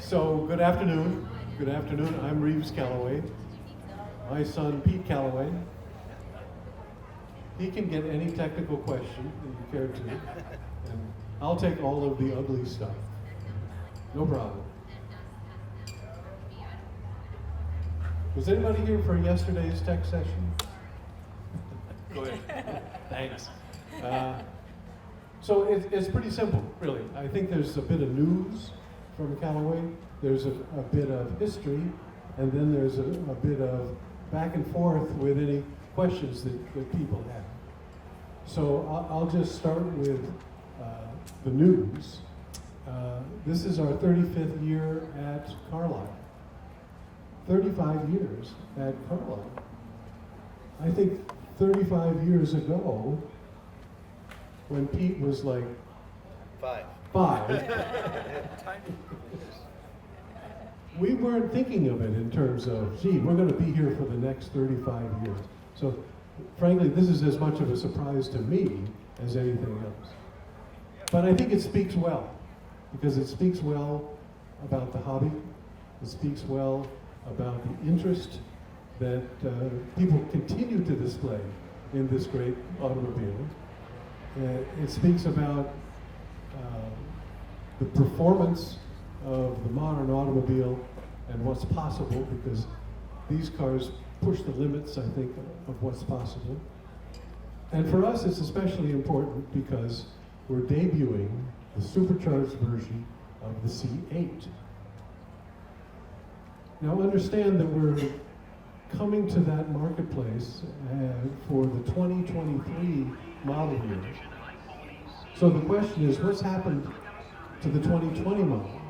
So, good afternoon. Good afternoon. I'm Reeves Callaway. My son, Pete Callaway. He can get any technical question that you care to, and I'll take all of the ugly stuff. No problem. Was anybody here for yesterday's tech session? Go ahead. Thanks. So it's pretty simple, really. I think there's a bit of news from Callaway, there's a bit of history, and then there's a bit of back and forth with any questions that people have. So I'll just start with the news. This is our 35th year at Carlisle. 35 years at Carlisle. I think 35 years ago, when Pete was like five, we weren't thinking of it in terms of, gee, we're going to be here for the next 35 years. So, frankly, this is as much of a surprise to me as anything else. But I think it speaks well, because it speaks well about the hobby. It speaks well about the interest that people continue to display in this great automobile. It speaks about the performance of the modern automobile and what's possible, because these cars push the limits, I think, of what's possible. And for us, it's especially important because we're debuting the supercharged version of the C8. Now understand that we're coming to that marketplace for the 2023 model year. So the question is, what's happened to the 2020 model,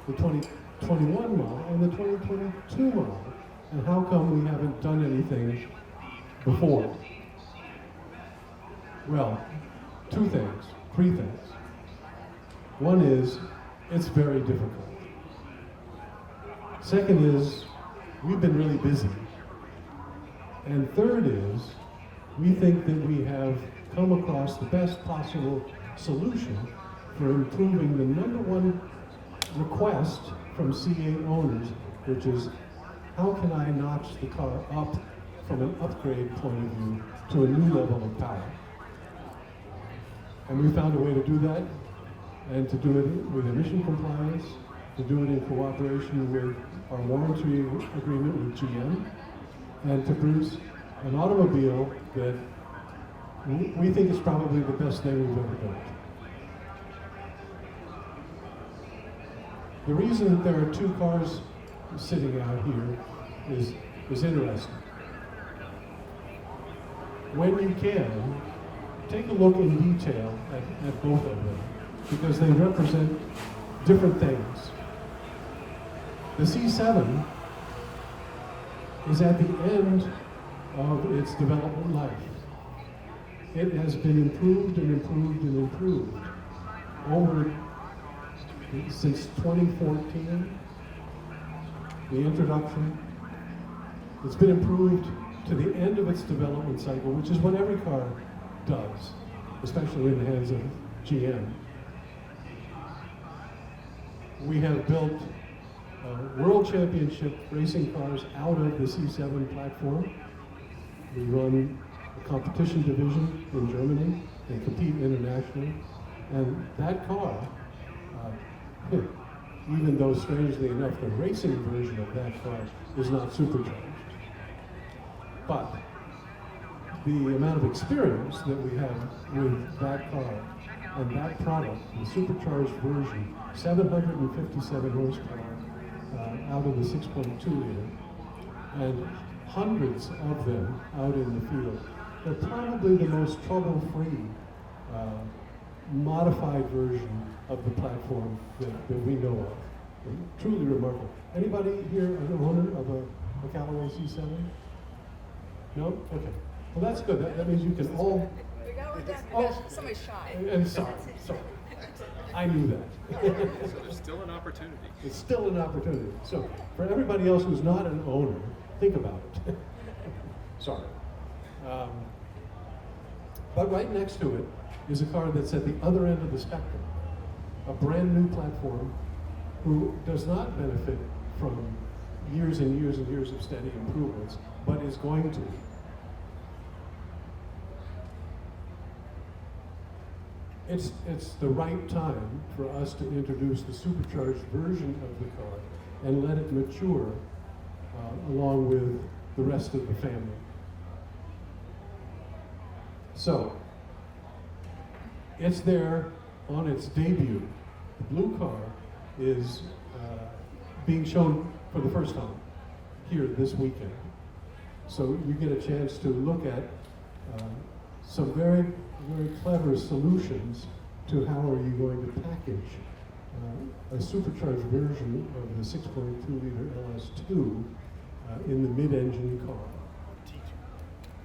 the 2021 model, and the 2022 model? And how come we haven't done anything before? Well, three things. One is, it's very difficult. Second is, we've been really busy. And third is, we think that we have come across the best possible solution for improving the number one request from C8 owners, which is, how can I notch the car up from an upgrade point of view to a new level of power? And we found a way to do that, and to do it with emission compliance, to do it in cooperation with our warranty agreement with GM, and to produce an automobile that we think is probably the best thing we've ever built. The reason that there are two cars sitting out here is interesting. When you can, take a look in detail at both of them, because they represent different things. The C7 is at the end of its development life. It has been improved and improved and improved since 2014, the introduction. It's been improved to the end of its development cycle, which is what every car does, especially in the hands of GM. We have built World Championship racing cars out of the C7 platform. We run a competition division in Germany and compete internationally. And that car, even though strangely enough the racing version of that car is not supercharged, but the amount of experience that we have with that car and that product, the supercharged version, 757 horsepower out of the 6.2 liter, and hundreds of them out in the field. They're probably the most trouble-free modified version of the platform that we know of. Truly remarkable. Anybody here an owner of a Callaway C7? No? Okay. Well, that's good. That means you can all... We got one down. Somebody's shy. And sorry. I knew that. So there's still an opportunity. It's still an opportunity. So for everybody else who's not an owner, think about it. Sorry. But right next to it is a car that's at the other end of the spectrum. A brand new platform who does not benefit from years and years and years of steady improvements, but is going to. It's the right time for us to introduce the supercharged version of the car and let it mature along with the rest of the family. So, it's there on its debut. The blue car is being shown for the first time here this weekend. So you get a chance to look at some very, very clever solutions to how are you going to package a supercharged version of the 6.2 liter LS2 in the mid-engine car.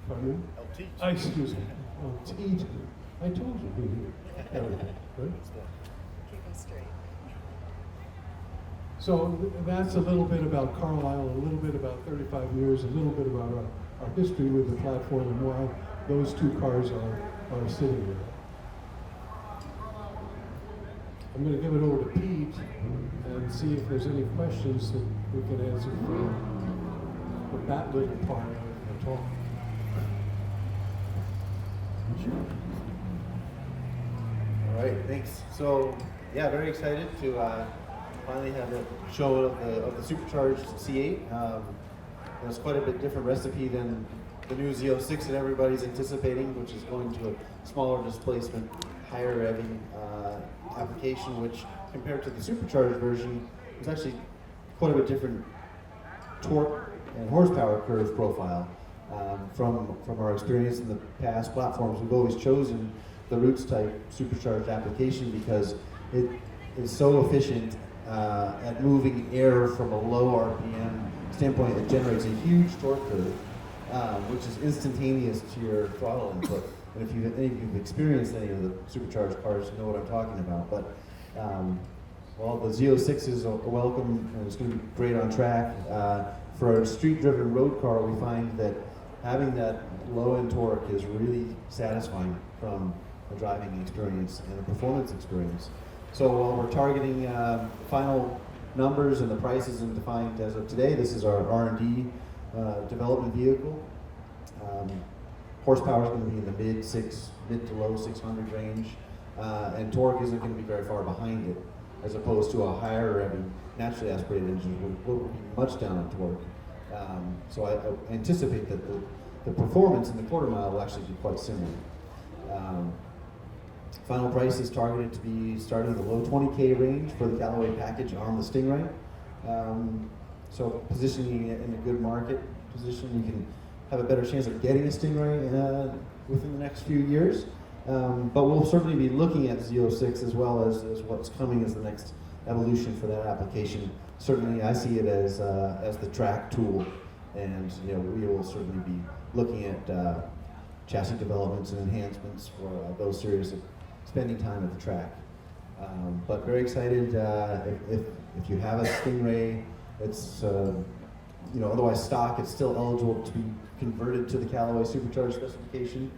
Pardon me? LT. Excuse me. LT2. I told you. Everything, right? Keep them straight. So that's a little bit about Carlisle, a little bit about 35 years, a little bit about our history with the platform and why those two cars are sitting there. I'm going to give it over to Pete and see if there's any questions that we can answer for that little part of the talk. All right, thanks. So, yeah, very excited to finally have a show of the Supercharged C8. It's quite a bit different recipe than the new Z06 that everybody's anticipating, which is going to a smaller displacement, higher revving application, which compared to the supercharged version is actually quite a bit different torque and horsepower curve profile. From our experience in the past platforms, we've always chosen the Roots type supercharged application because it is so efficient at moving air from a low RPM standpoint. It generates a huge torque curve, which is instantaneous to your throttle input. And if you've experienced any of the supercharged cars, you know what I'm talking about. But well, the Z06 is a welcome, and it's going to be great on track. For a street-driven road car, we find that having that low-end torque is really satisfying from a driving experience and a performance experience. So while we're targeting final numbers and the price isn't defined as of today, this is our R&D development vehicle. Horsepower is going to be in the mid to low 600 range, and torque isn't going to be very far behind it, as opposed to a higher revving naturally aspirated engine will be much down on torque. So I anticipate that the performance in the quarter mile will actually be quite similar. Final price is targeted to be starting in the low 20K range for the Callaway package on the Stingray. So positioning it in a good market position, you can have a better chance of getting a Stingray within the next few years. But we'll certainly be looking at Z06 as well as what's coming as the next evolution for that application. Certainly I see it as the track tool, and we will certainly be looking at chassis developments and enhancements for those series of spending time at the track. But very excited. If you have a Stingray, it's otherwise stock, it's still eligible to be converted to the Callaway Supercharged specification.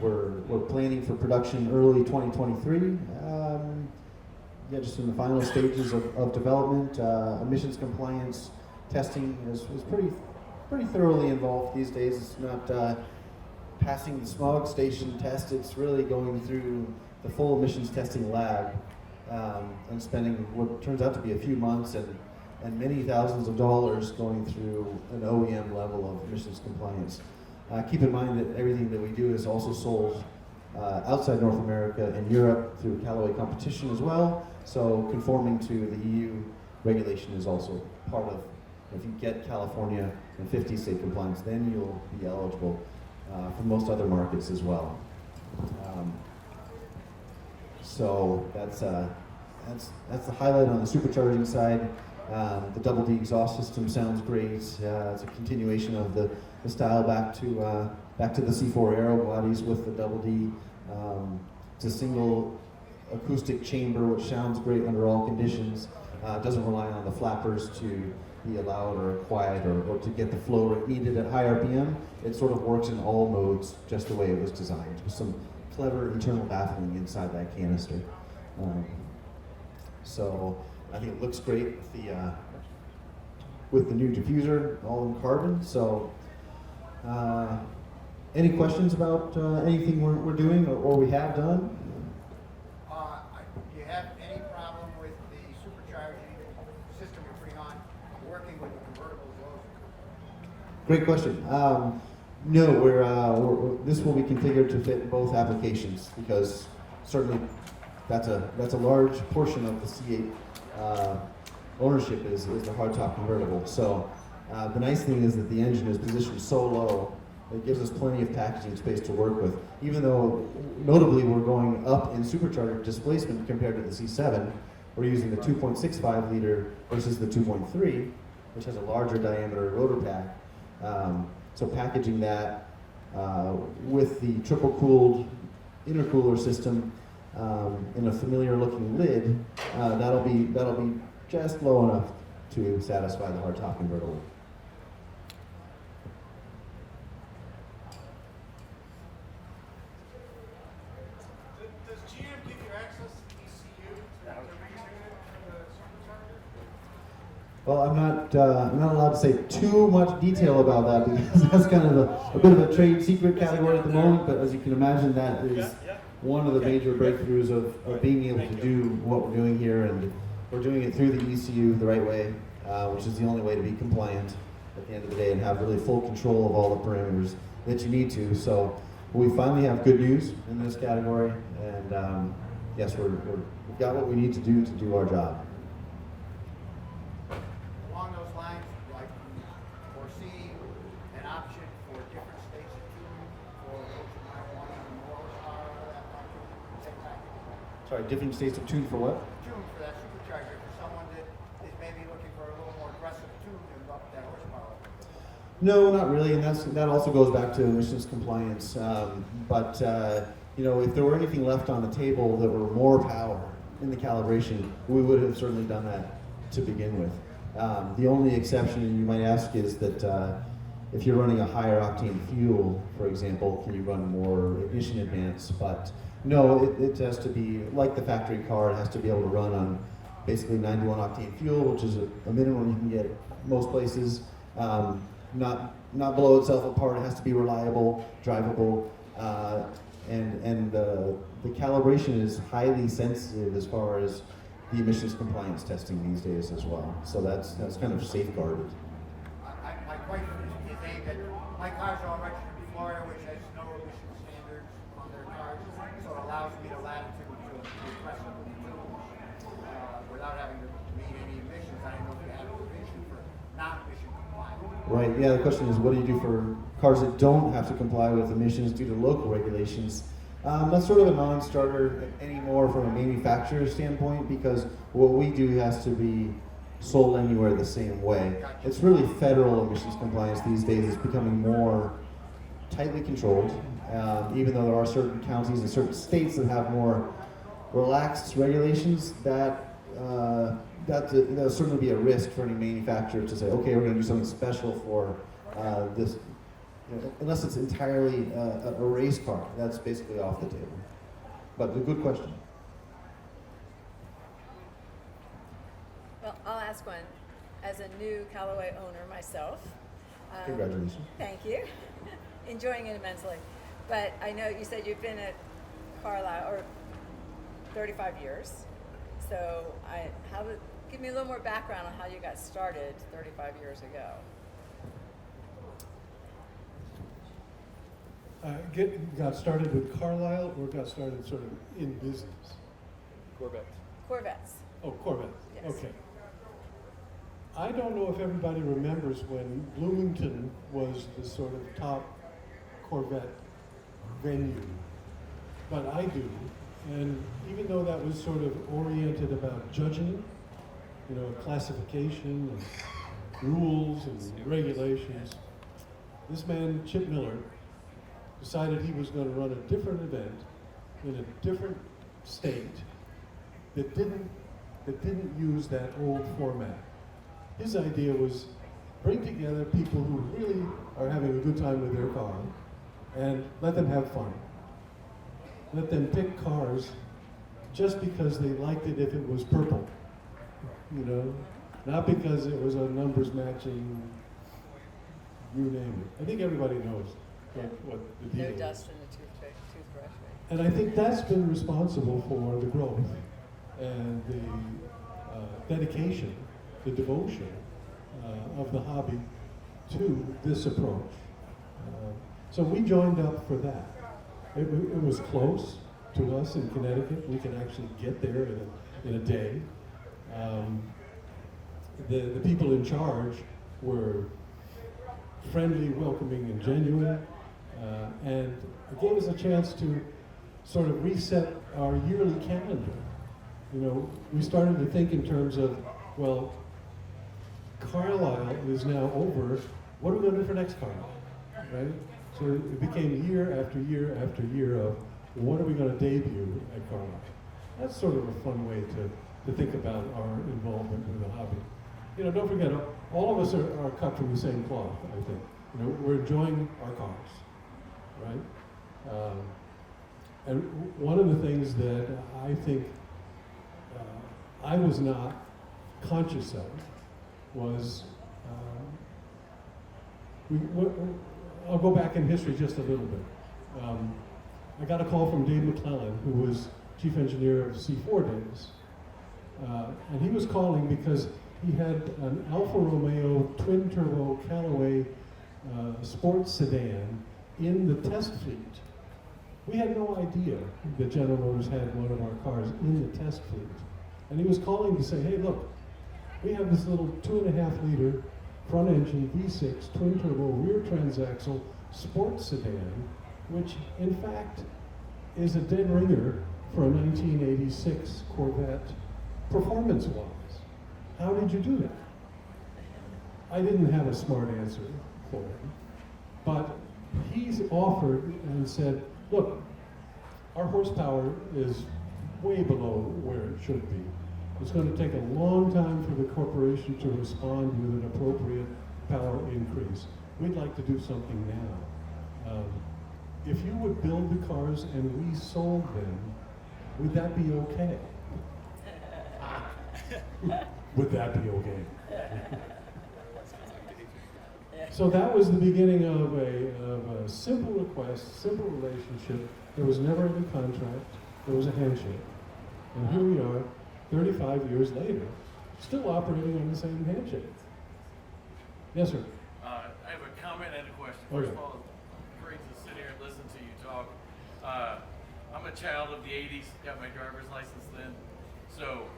We're planning for production early 2023. Just in the final stages of development. Emissions compliance testing is pretty thoroughly involved these days. It's not passing the smog station test, it's really going through the full emissions testing lab and spending what turns out to be a few months and many thousands of dollars going through an OEM level of emissions compliance. Keep in mind that everything that we do is also sold outside North America and Europe through Callaway Competition as well, so conforming to the EU regulation is also part of, if you get California and 50 state compliance, then you'll be eligible for most other markets as well. So that's the highlight on the supercharging side. The double D exhaust system sounds great. It's a continuation of the style back to the C4 Aerobodies with the double D. It's a single acoustic chamber which sounds great under all conditions. Doesn't rely on the flappers to be loud or quiet or to get the flow rate needed at high RPM. It sort of works in all modes just the way it was designed, with some clever internal baffling inside that canister. So I think it looks great with the new diffuser, all in carbon. So any questions about anything we're doing or we have done? Do you have any problem with the supercharging system you're putting on working with the convertible as well as Great question. No, this will be configured to fit both applications because certainly that's a large portion of the C8 ownership is the hardtop convertible. So the nice thing is that the engine is positioned so low, it gives us plenty of packaging space to work with. Even though, notably, we're going up in supercharger displacement compared to the C7, we're using the 2.65 liter versus the 2.3, which has a larger diameter rotor pack. So packaging that with the triple-cooled intercooler system in a familiar-looking lid, that'll be just low enough to satisfy the hardtop convertible. Does GM give you access to ECU to retune it for the supercharger? Well, I'm not allowed to say too much detail about that because that's kind of a bit of a trade secret category at the moment. But as you can imagine, that is one of the major breakthroughs of being able to do what we're doing here, and we're doing it through the ECU the right way, which is the only way to be compliant at the end of the day and have really full control of all the parameters that you need to. So we finally have good news in this category, and yes, we've got what we need to do our job. Along those lines, like foresee an option for different states of tuning for those who might want even more horsepower out of that package, same package. Sorry, different states of tune for what? Tune for that supercharger for someone that is maybe looking for a little more aggressive tune to up that horsepower. No, not really, and that also goes back to emissions compliance. You know, if there were anything left on the table that were more power in the calibration, we would have certainly done that to begin with. The only exception you might ask is that if you're running a higher octane fuel, for example, can you run more ignition advance? But no, it has to be like the factory car. It has to be able to run on basically 91 octane fuel, which is a minimum you can get at most places. Not blow itself apart. It has to be reliable, drivable, and the calibration is highly sensitive as far as the emissions compliance testing these days as well. So that's kind of safeguarded. My question is aimed at, my cars are all registered in Florida, which has no emission standards on their cars, so it allows me the latitude to aggressively tune without having to meet any emissions. I don't know if you have a provision for non-emission compliant. Right, yeah, the question is what do you do for cars that don't have to comply with emissions due to local regulations? That's sort of a non-starter anymore from a manufacturer standpoint because what we do has to be sold anywhere the same way. It's really federal emissions compliance these days is becoming more tightly controlled, even though there are certain counties and certain states that have more relaxed regulations that'll certainly be a risk for any manufacturer to say, okay, we're going to do something special for this, unless it's entirely a race car. That's basically off the table. But a good question. Well, I'll ask one. As a new Callaway owner myself. Congratulations. Thank you. Enjoying it immensely. But I know you said you've been at Carlisle or 35 years. So give me a little more background on how you got started 35 years ago. Got started with Carlisle or got started sort of in business? Corvettes. Oh, Corvette. Yes. Okay. I don't know if everybody remembers when Bloomington was the sort of top Corvette venue, but I do. And even though that was sort of oriented about judging, classification and rules and regulations, this man, Chip Miller, decided he was going to run a different event in a different state that didn't use that old format. His idea was bring together people who really are having a good time with their car and let them have fun. Let them pick cars just because they liked it if it was purple, you know, not because it was a numbers matching, you name it. I think everybody knows what the deal No is. dust in the toothbrush, right? And I think that's been responsible for the growth and the dedication, the devotion of the hobby to this approach. So we joined up for that. It was close to us in Connecticut. We could actually get there in a day. The people in charge were friendly, welcoming, and genuine, and it gave us a chance to sort of reset our yearly calendar. You know, we started to think in terms of, well, Carlisle is now over. What are we going to do for next Carlisle, right? So it became year after year after year of what are we going to debut at Carlisle. That's sort of a fun way to think about our involvement with the hobby. You know, don't forget, all of us are cut from the same cloth, I think. You know, we're enjoying our cars, right? And one of the things that I think I was not conscious of was, I'll go back in history just a little bit. I got a call from Dave McClellan, who was chief engineer of C4 days. And he was calling because he had an Alfa Romeo twin-turbo Callaway sports sedan in the test fleet. We had no idea that General Motors had one of our cars in the test fleet. And he was calling to say, hey, look, we have this little 2.5 liter front engine V6 twin turbo rear transaxle sports sedan, which in fact is a dead ringer for a 1986 Corvette performance-wise. How did you do that? I didn't have a smart answer for him, but he's offered and said, look, our horsepower is way below where it should be. It's going to take a long time for the corporation to respond with an appropriate power increase. We'd like to do something now. If you would build the cars and we sold them, would that be okay? Would that be okay? So that was the beginning of a simple request, simple relationship. There was never any contract. There was a handshake. And here we are, 35 years later, still operating on the same handshake. Yes, sir. I have a comment and a question. Okay. First of all, it's great to sit here and listen to you talk. I'm a child of the 80s, got my driver's license then. So,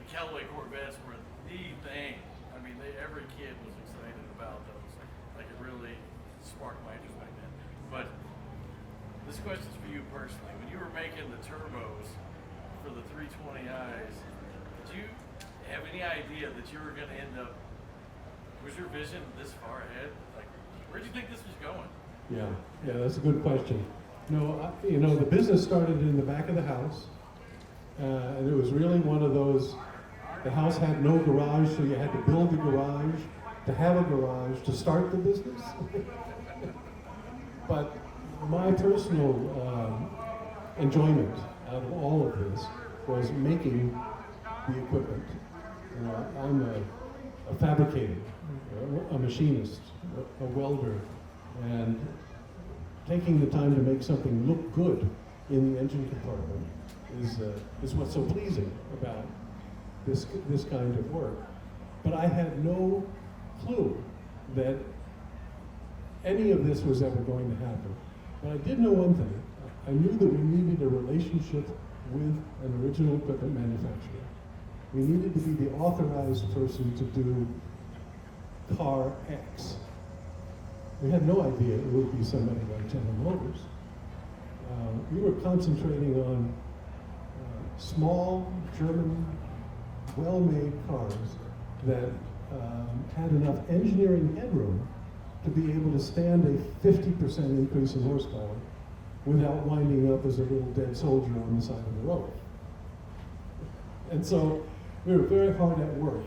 the Callaway Corvettes were the thing. I mean, every kid was excited about those. Like, it really sparked my interest back then. But this question's for you personally. When you were making the turbos for the 320i's, did you have any idea that you were going to end up, was your vision this far ahead? Like, where did you think this was going? Yeah, that's a good question. No, you know, the business started in the back of the house, and it was really one of those, the house had no garage, so you had to build a garage, to have a garage, to start the business. But my personal enjoyment out of all of this was making the equipment. You know, I'm a fabricator, a machinist, a welder, and taking the time to make something look good in the engine compartment is what's so pleasing about this kind of work. But I had no clue that any of this was ever going to happen. But I did know one thing. I knew that we needed a relationship with an original equipment manufacturer. We needed to be the authorized person to do car X. We had no idea it would be somebody like General Motors. We were concentrating on small, German, well-made cars that had enough engineering headroom to be able to stand a 50% increase in horsepower without winding up as a little dead soldier on the side of the road. And so we were very hard at work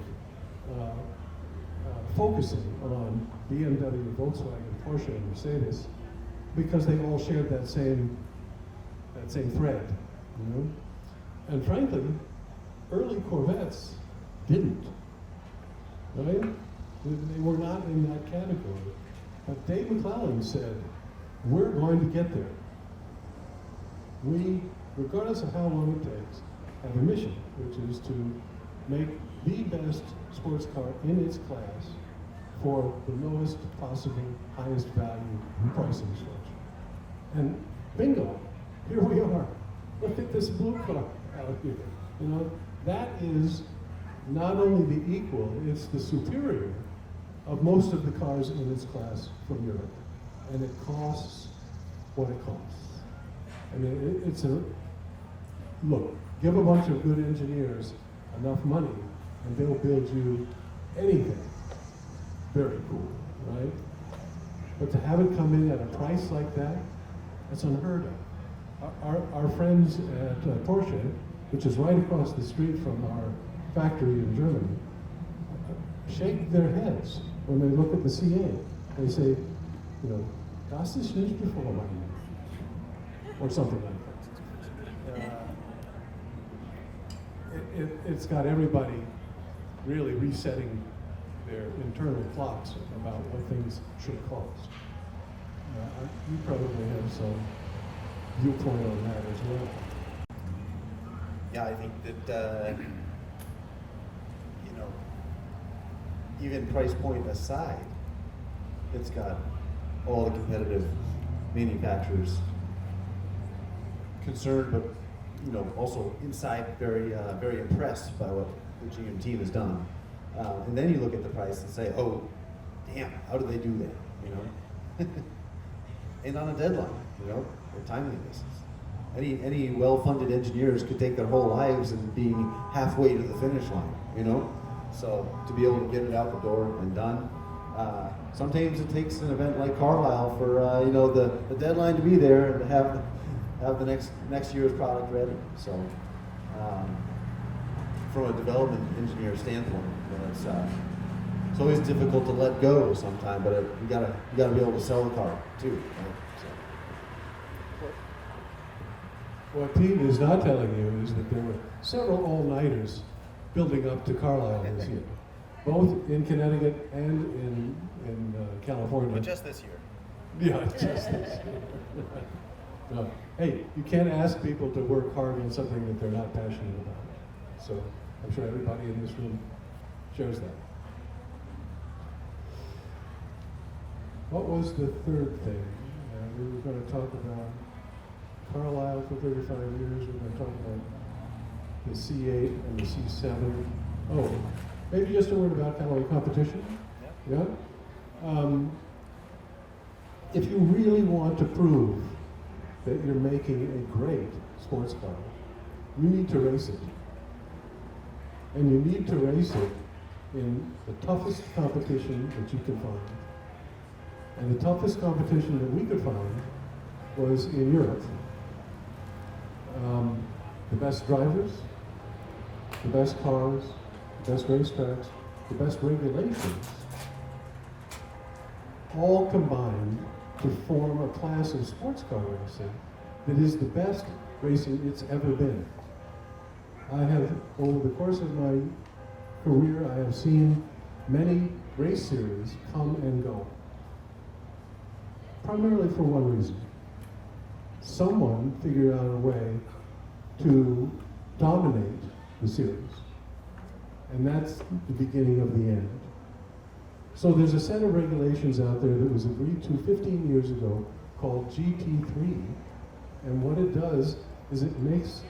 focusing on BMW, Volkswagen, Porsche, and Mercedes because they all shared that same thread. you know? And frankly, early Corvettes didn't, right? They were not in that category. But Dave McClellan said, we're going to get there. We, regardless of how long it takes, have a mission, which is to make the best sports car in its class for the lowest possible, highest value pricing structure. And bingo, here we are. Look at this blue car out here. You know, that is not only the equal, it's the superior of most of the cars in its class from Europe. And it costs what it costs. I mean, it's a, look, give a bunch of good engineers enough money and they'll build you anything. Very cool, right? But to have it come in at a price like that, that's unheard of. Our friends at Porsche, which is right across the street from our factory in Germany, shake their heads when they look at the C8. They say, you know, das ist nicht bevormeinung, or something like that. It's got everybody really resetting their internal clocks about what things should cost. You probably have some viewpoint on that as well. Yeah, I think that, you know, even price point aside, it's got all the competitive manufacturers concerned, but you know, also inside very, very impressed by what the GM team has done. And then you look at the price and say, oh, damn, how do they do that? You know, and on a deadline, you know, or timeliness. Any well-funded engineers could take their whole lives and be halfway to the finish line, you know? So to be able to get it out the door and done, sometimes it takes an event like Carlisle for you know, the deadline to be there and to have the next year's product ready. So from a development engineer standpoint, you know, it's always difficult to let go sometimes, but you gotta be able to sell the car too, right? What Pete is not telling you is that there were several all-nighters building up to Carlisle this year, both in Connecticut and in California. But just this year. Yeah, just this year. No. Hey, you can't ask people to work hard on something that they're not passionate about. So I'm sure everybody in this room shares that. What was the third thing? We were going to talk about Carlisle for 35 years. We're going to talk about the C8 and the C7. Oh, maybe just a word about Callaway Competition. Yeah. If you really want to prove that you're making a great sports car, you need to race it. And you need to race it in the toughest competition that you can find. And the toughest competition that we could find was in Europe. The best drivers, the best cars, the best racetracks, the best regulations, all combined to form a class of sports car racing that is the best racing it's ever been. I have, over the course of my career, I have seen many race series come and go. Primarily for one reason. Someone figured out a way to dominate the series. And that's the beginning of the end. So there's a set of regulations out there that was agreed to 15 years ago called GT3. And what it does is it makes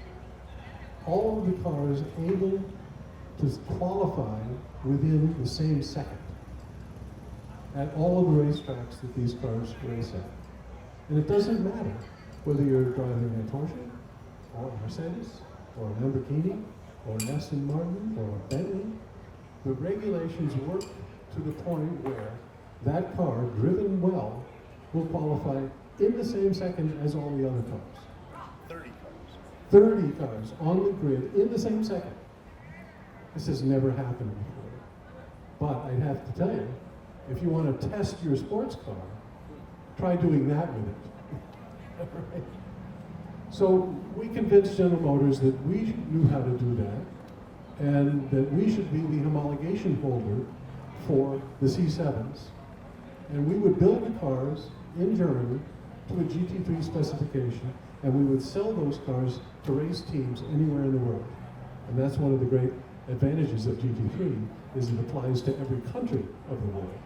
all of the cars able to qualify within the same second at all of the racetracks that these cars race at. And it doesn't matter whether you're driving a Porsche, or a Mercedes, or a Lamborghini, or an Aston Martin, or a Bentley. The regulations work to the point where that car, driven well, will qualify in the same second as all the other cars. 30 cars. 30 cars on the grid in the same second. This has never happened before. But I'd have to tell you, if you want to test your sports car, try doing that with it. Right? So we convinced General Motors that we knew how to do that, and that we should be the homologation holder for the C7s. And we would build the cars in Germany to a GT3 specification, and we would sell those cars to race teams anywhere in the world. And that's one of the great advantages of GT3, is it applies to every country of the world.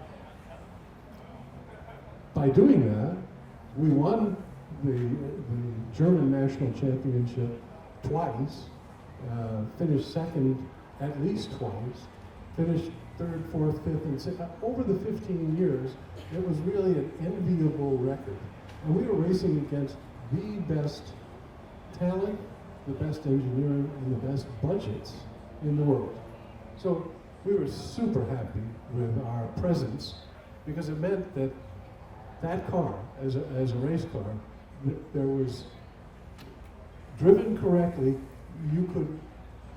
By doing that, we won the German national championship twice, finished second at least twice, finished third, fourth, fifth, and sixth. Over the 15 years, it was really an enviable record. And we were racing against the best talent, the best engineering, and the best budgets in the world. So we were super happy with our presence, because it meant that that car, as a race car, there was, driven correctly, you could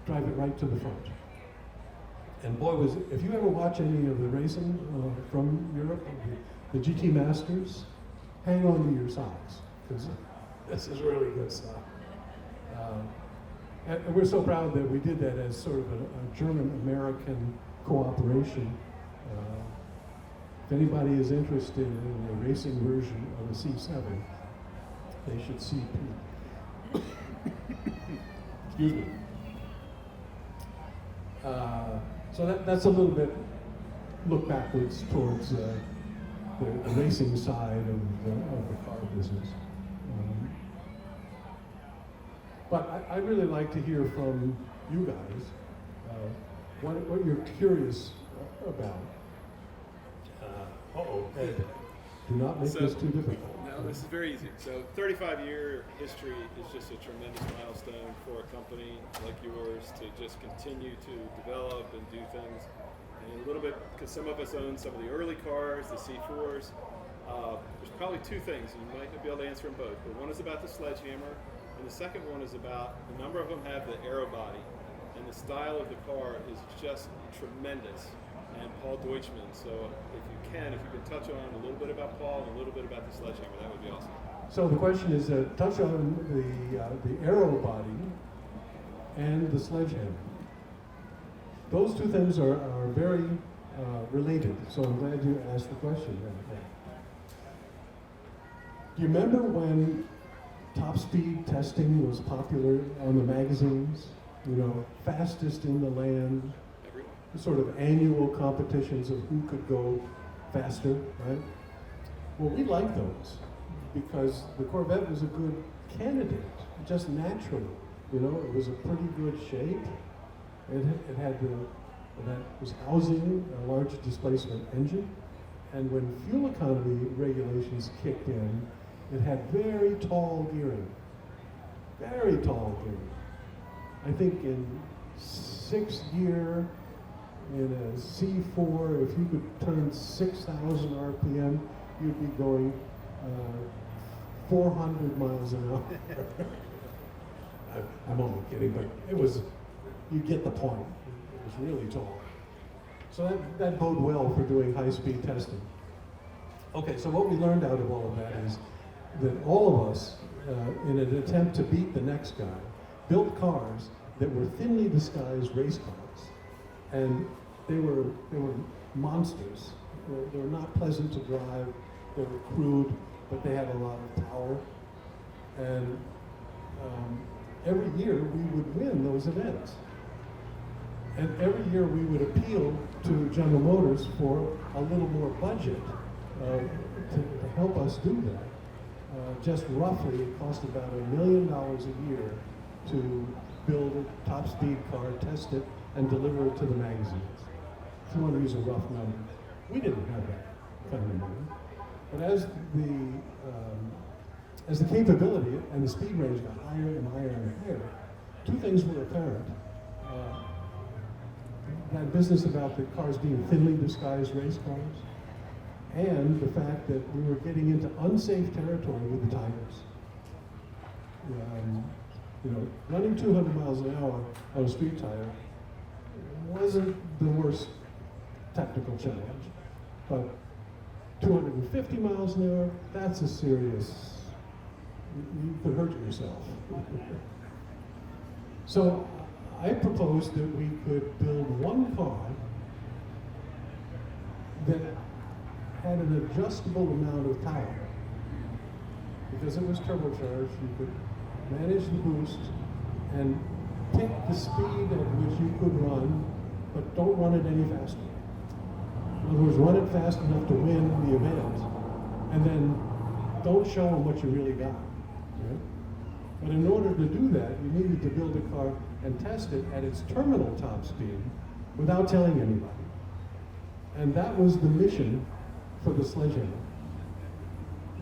drive it right to the front. And boy, if you ever watch any of the racing from Europe, the GT Masters, hang on to your socks, because this is really good stuff. And we're so proud that we did that as sort of a German-American cooperation. If anybody is interested in a racing version of a C7, they should see Pete. Excuse me. So that's a little bit look backwards towards the racing side of the car business. But I'd really like to hear from you guys what you're curious about. Ed, do not make this too difficult. No, this is very easy. So 35-year history is just a tremendous milestone for a company like yours to just continue to develop and do things. And a little bit, because some of us own some of the early cars, the C4s. There's probably two things, and you might not be able to answer them both. But one is about the Sledgehammer, and the second one is about, a number of them have the Aerobody. And the style of the car is just tremendous. And Paul Deutschman. So if you could touch on a little bit about Paul and a little bit about the Sledgehammer, that would be awesome. So the question is, touch on the Aerobody and the Sledgehammer. Those two things are very related, so I'm glad you asked the question. Do you remember when top speed testing was popular on the magazines? You know, fastest in the land, sort of annual competitions of who could go faster, right? Well, we like those because the Corvette was a good candidate, just naturally. You know, it was a pretty good shape. It was housing a large displacement engine, and when fuel economy regulations kicked in, it had very tall gearing. Very tall gearing. I think in 6th gear, in a C4, if you could turn 6,000 RPM, you'd be going 400 miles an hour. I'm only kidding, but you get the point. It was really tall. So that bode well for doing high-speed testing. Okay, so what we learned out of all of that is that all of us, in an attempt to beat the next guy, built cars that were thinly disguised race cars. And they were monsters. They were not pleasant to drive. They were crude, but they had a lot of power. And every year we would win those events. And every year we would appeal to General Motors for a little more budget to help us do that. Just roughly, it cost about $1 million a year to build a top speed car, test it, and deliver it to the magazines. If you want to use a rough number. We didn't have that kind of money. But as the capability and the speed range got higher and higher and higher, two things were apparent. That business about the cars being thinly disguised race cars, and the fact that we were getting into unsafe territory with the tires. You know, running 200 miles an hour on a street tire wasn't the worst technical challenge, but 250 miles an hour, that's a serious you could hurt yourself. So I proposed that we could build one car that had an adjustable amount of power. Because it was turbocharged, you could manage the boost and pick the speed at which you could run, but don't run it any faster. In other words, run it fast enough to win the event, and then don't show them what you really got. Right? But in order to do that, you needed to build a car and test it at its terminal top speed without telling anybody. And that was the mission for the Sledgehammer.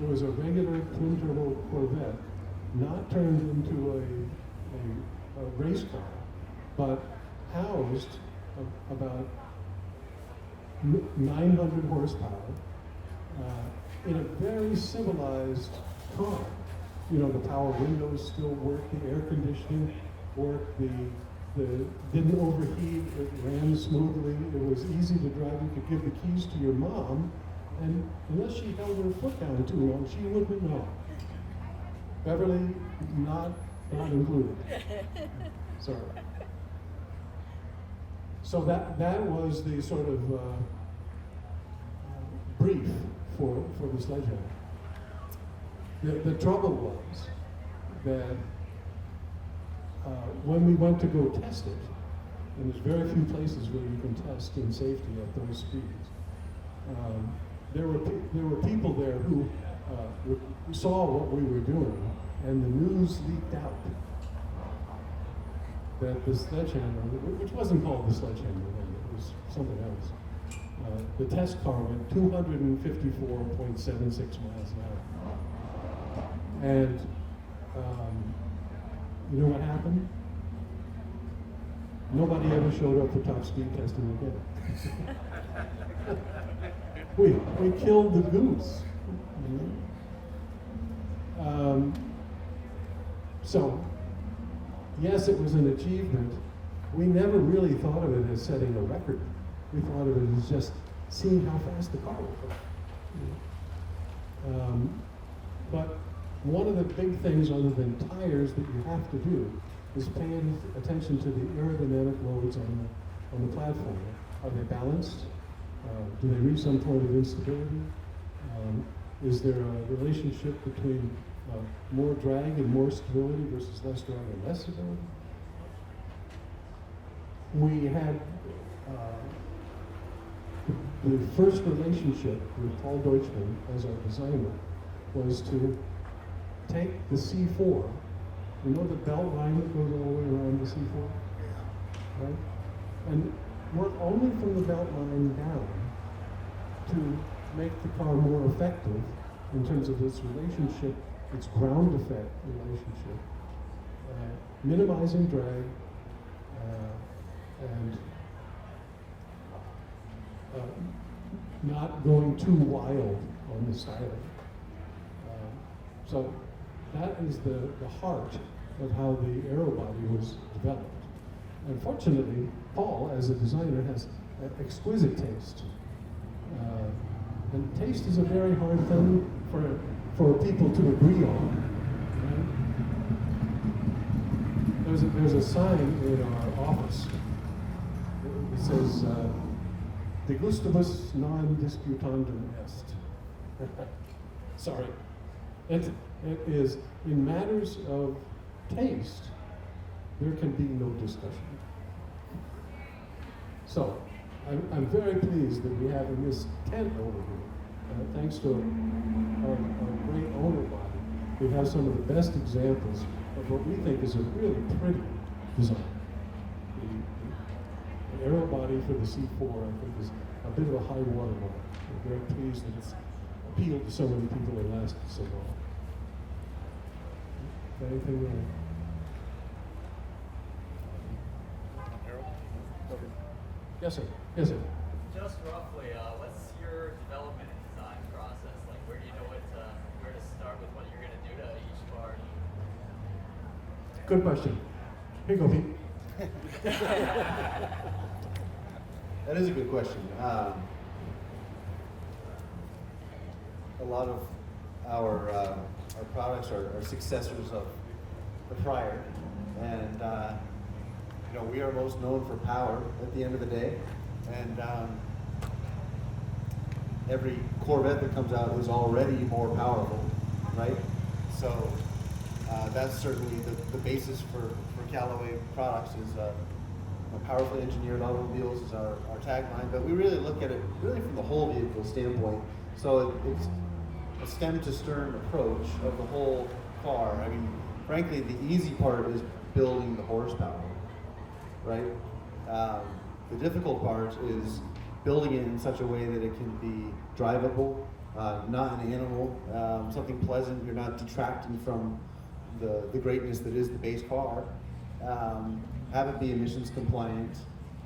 It was a regular twin-turbo Corvette, not turned into a race car, but housed about 900 horsepower in a very civilized car. You know, the power windows still worked, the air conditioning worked, the didn't overheat, it ran smoothly, it was easy to drive. You could give the keys to your mom, and unless she held her foot down too long, she wouldn't know. Beverly, not included. Sorry. So that was the sort of brief for the Sledgehammer. The trouble was that when we went to go test it, and there's very few places where you can test in safety at those speeds, there were people there who saw what we were doing, and the news leaked out that the Sledgehammer, which wasn't called the Sledgehammer then, it was something else. The test car went 254.76 miles an hour. And you know what happened? Nobody ever showed up for top speed testing again. we killed the goose. So, yes, it was an achievement. We never really thought of it as setting a record. We thought of it as just seeing how fast the car would go. But one of the big things other than tires that you have to do is paying attention to the aerodynamic loads on the platform. Are they balanced? Do they reach some point of instability? Is there a relationship between more drag and more stability versus less drag and less stability? We had the first relationship with Paul Deutschmann as our designer was to take the C4, you know the belt line that goes all the way around the C4? Right? And work only from the belt line down to make the car more effective in terms of its relationship, its ground effect relationship, minimizing drag, and not going too wild on the styling. So that is the heart of how the Aerobody was developed. Unfortunately, Paul, as a designer, has an exquisite taste. And taste is a very hard thing for people to agree on. Right? There's a sign in our office. It says, "De gustibus non disputandum est." Sorry. It is, in matters of taste, there can be no discussion. So, I'm very pleased that we have in this tent over here, thanks to our great owner body, we have some of the best examples of what we think is a really pretty design. The Aerobody for the C4, I think, is a bit of a high watermark. We're very pleased that it's appealed to so many people and lasted so long. Anything there? Yes, sir. Yes, sir. Just roughly, what's your development and design process? Like, where do you know where to start with what you're going to do to each car? Good question. Here you go, Pete. That is a good question. A lot of our our products are successors of the prior, and you know, we are most known for power at the end of the day, and every Corvette that comes out is already more powerful, right? So that's certainly the basis for Callaway products is powerfully engineered automobiles is our tagline, but we really look at it really from the whole vehicle standpoint. So it's a stem to stern approach of the whole car. I mean, frankly, the easy part is building the horsepower, right? The difficult part is building it in such a way that it can be drivable, not an animal, something pleasant. You're not detracting from the greatness that is the base car. Have it be emissions compliant,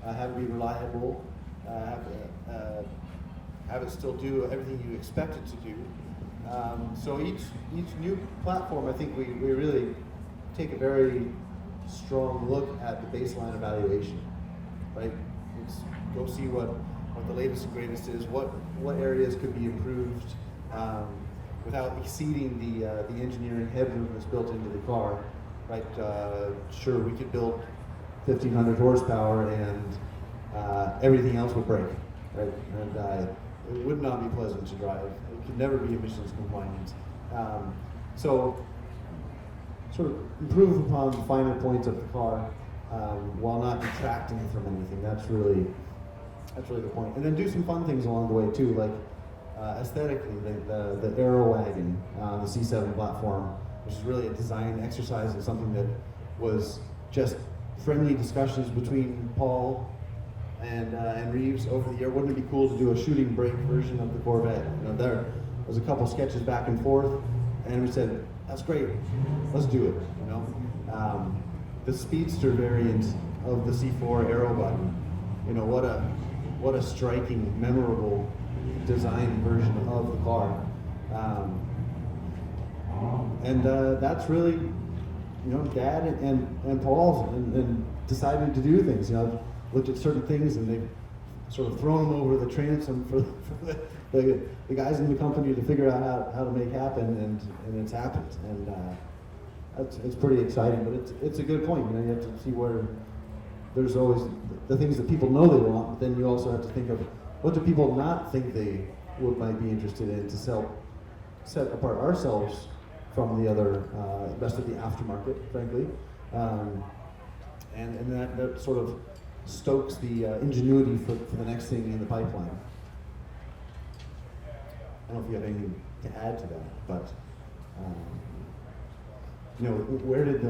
have it be reliable, have it still do everything you expect it to do. So each new platform, I think we really take a very strong look at the baseline evaluation, right? Let's go see what the latest and greatest is, what areas could be improved without exceeding the engineering headroom that's built into the car, right? Sure, we could build 1,500 horsepower and everything else would break, right? And it would not be pleasant to drive. It could never be emissions compliant. So sort of improve upon the finer points of the car while not detracting from anything. That's really the point. And then do some fun things along the way too, like aesthetically, the Aero wagon on the C7 platform, which is really a design exercise and something that was just friendly discussions between Paul and Reeves over the year. Wouldn't it be cool to do a shooting brake version of the Corvette? You know, there was a couple sketches back and forth, and we said, that's great, let's do it. You know, the Speedster variant of the C4 Aerobody. You know, what a striking, memorable design version of the car. And that's really, you know, Dad and Paul's and decided to do things. You know, looked at certain things and they've sort of thrown them over the transom for the guys in the company to figure out how to make happen, and it's happened. And it's pretty exciting, but it's a good point. You know, you have to see where there's always the things that people know they want, but then you also have to think of what do people not think they might be interested in to set apart ourselves from the other rest of the aftermarket, frankly, and that sort of stokes the ingenuity for the next thing in the pipeline. I don't know if you have anything to add to that, but you know, where did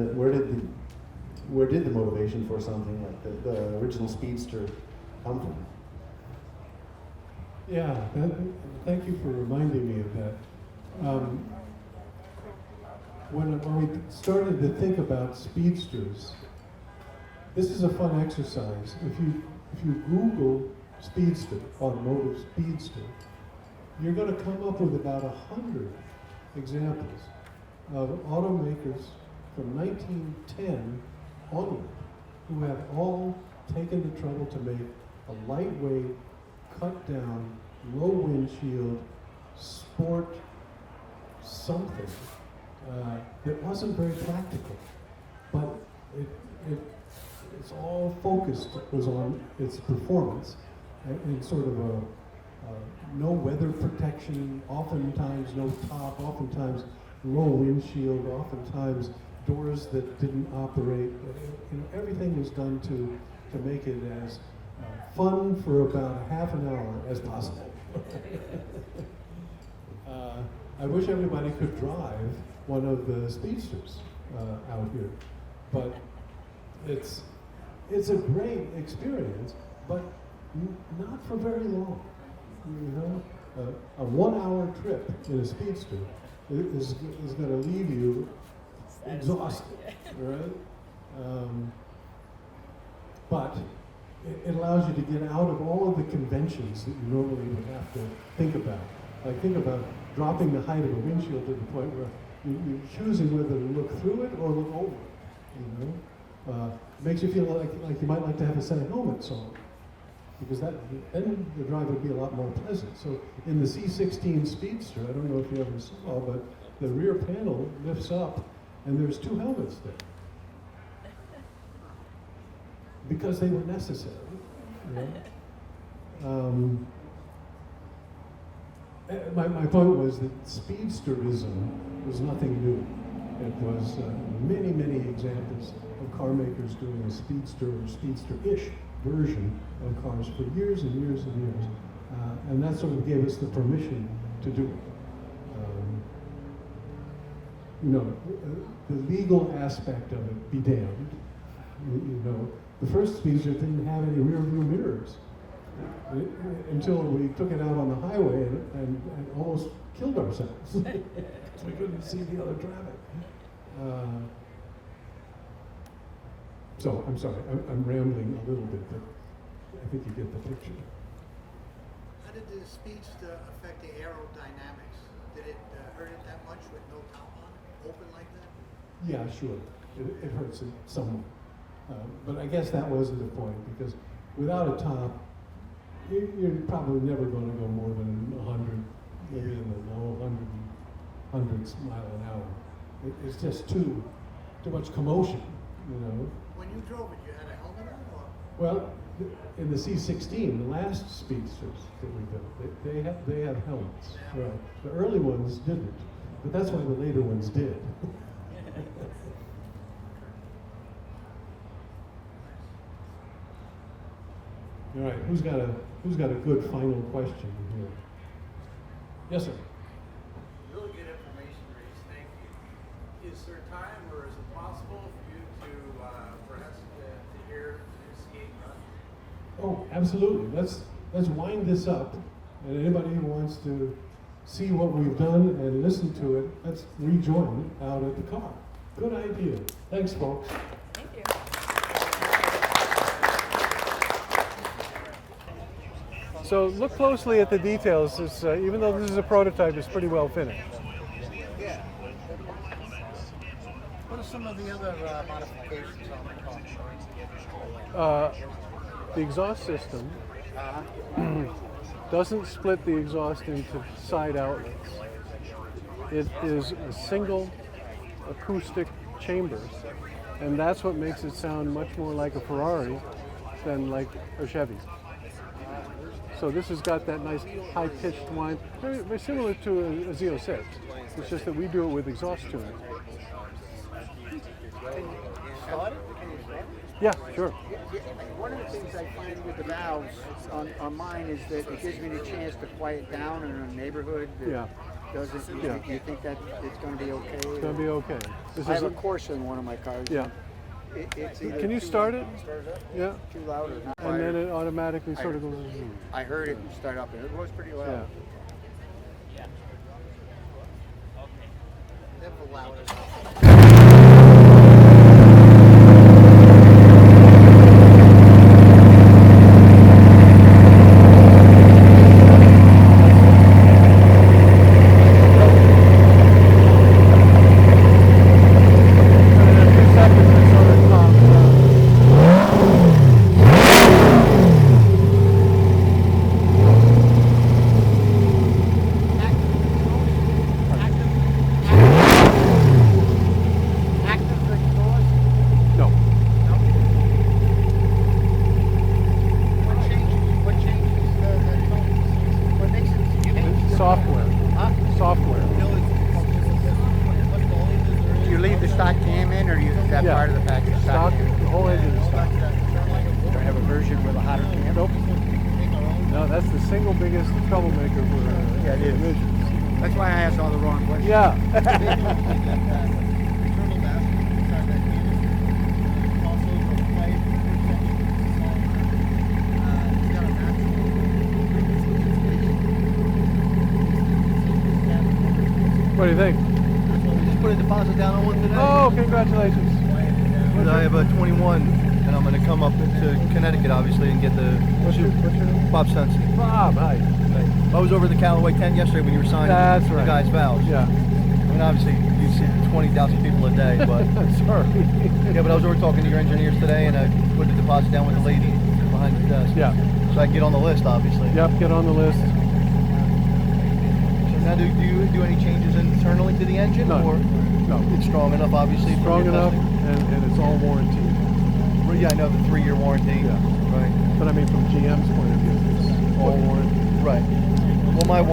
the motivation for something like the original Speedster come from? Yeah, thank you for reminding me of that. When we started to think about Speedsters, this is a fun exercise. If you Google Speedster, automotive Speedster, you're going to come up with about 100 examples of automakers from 1910 onward who have all taken the trouble to make a lightweight, cut down, low windshield, sport something that wasn't very practical, but it's all focused was on its performance and sort of a no weather protection, oftentimes no top, oftentimes low windshield, oftentimes doors that didn't operate. You know, everything was done to make it as fun for about half an hour as possible. I wish everybody could drive one of the Speedsters out here, but it's a great experience, but not for very long. You know, a 1 hour trip in a Speedster is going to leave you exhausted, right? But it allows you to get out of all of the conventions that you normally would have to think about. Like think about dropping the height of a windshield to the point where you're choosing whether to look through it or look over it. You know, makes you feel like you might like to have a set of helmets on, because then the drive would be a lot more pleasant. So in the C16 Speedster, I don't know if you ever saw, but the rear panel lifts up and there's two helmets there. Because they were necessary. You know? My point was that speedsterism was nothing new. It was many, many examples of car makers doing a speedster or speedster-ish version of cars for years and years and years. And that sort of gave us the permission to do it. You know, the legal aspect of it be damned. You know, the first Speedster didn't have any rear view mirrors until we took it out on the highway and almost killed ourselves because we couldn't see the other traffic. So I'm sorry, I'm rambling a little bit, but I think you get the picture. How did the Speedster affect the aerodynamics? Did it hurt it that much with no top on it, open like that? Yeah, sure. It hurts it somewhat. But I guess that wasn't the point, because without a top, you're probably never going to go more than 100, maybe in the low hundreds mile an hour. It's just too much commotion, you know. When you drove it, you had a helmet on, or? Well, in the C16, the last Speedsters that we built, they have helmets. Yeah. Right. The early ones didn't, but that's why the later ones did. All right, who's got a good final question here? Yes, sir. Really good information, Reeves. Thank you. Is there time, or is it possible for you to, for us to hear the C8 run? Oh, absolutely. Let's wind this up, and anybody who wants to see what we've done and listen to it, let's rejoin out at the car. Good idea. Thanks, folks. Thank you. So look closely at the details. It's, even though this is a prototype, it's pretty well finished. Yeah. What are some of the other modifications on the car? The exhaust system doesn't split the exhaust into side outlets. It is a single acoustic chamber, and that's what makes it sound much more like a Ferrari than like a Chevy. So this has got that nice high-pitched whine, very, very similar to a Z06. It's just that we do it with exhaust tuning. Can you start it? Yeah, sure. One of the things I find with the valves on mine is that it gives me the chance to quiet down in a neighborhood. Yeah. Does it? Yeah. You think that it's going to be okay? It's going to be okay. I have a Corsa in one of my cars. Yeah. It's either Can you start it? Yeah. too loud or not. And then it automatically sort of goes. I heard it start up, and it was pretty loud. Yeah. Never loud. What do you think? Just put a deposit down on one today. Oh, congratulations. I have a 21, and I'm going to come up to Connecticut, obviously, and get the... What's your name? Bob Stenson. Bob, hi. I was over at the Callaway tent yesterday when you were signing the guy's valves. Yeah. I mean, obviously, you see 20,000 people a day, but... Sorry. Yeah, but I was over talking to your engineers today, and I put the deposit down with the lady behind the desk. Yeah. So I can get on the list, obviously. Yep, get on the list. So Now, do you do any changes internally to the engine? No. Or No. it's strong enough, obviously. for Strong your enough, testing? and it's all warranted. Well, yeah, I know the 3-year warranty. Yeah. Right. But I mean, from GM's point of view, it's all warranted. Right. Well, my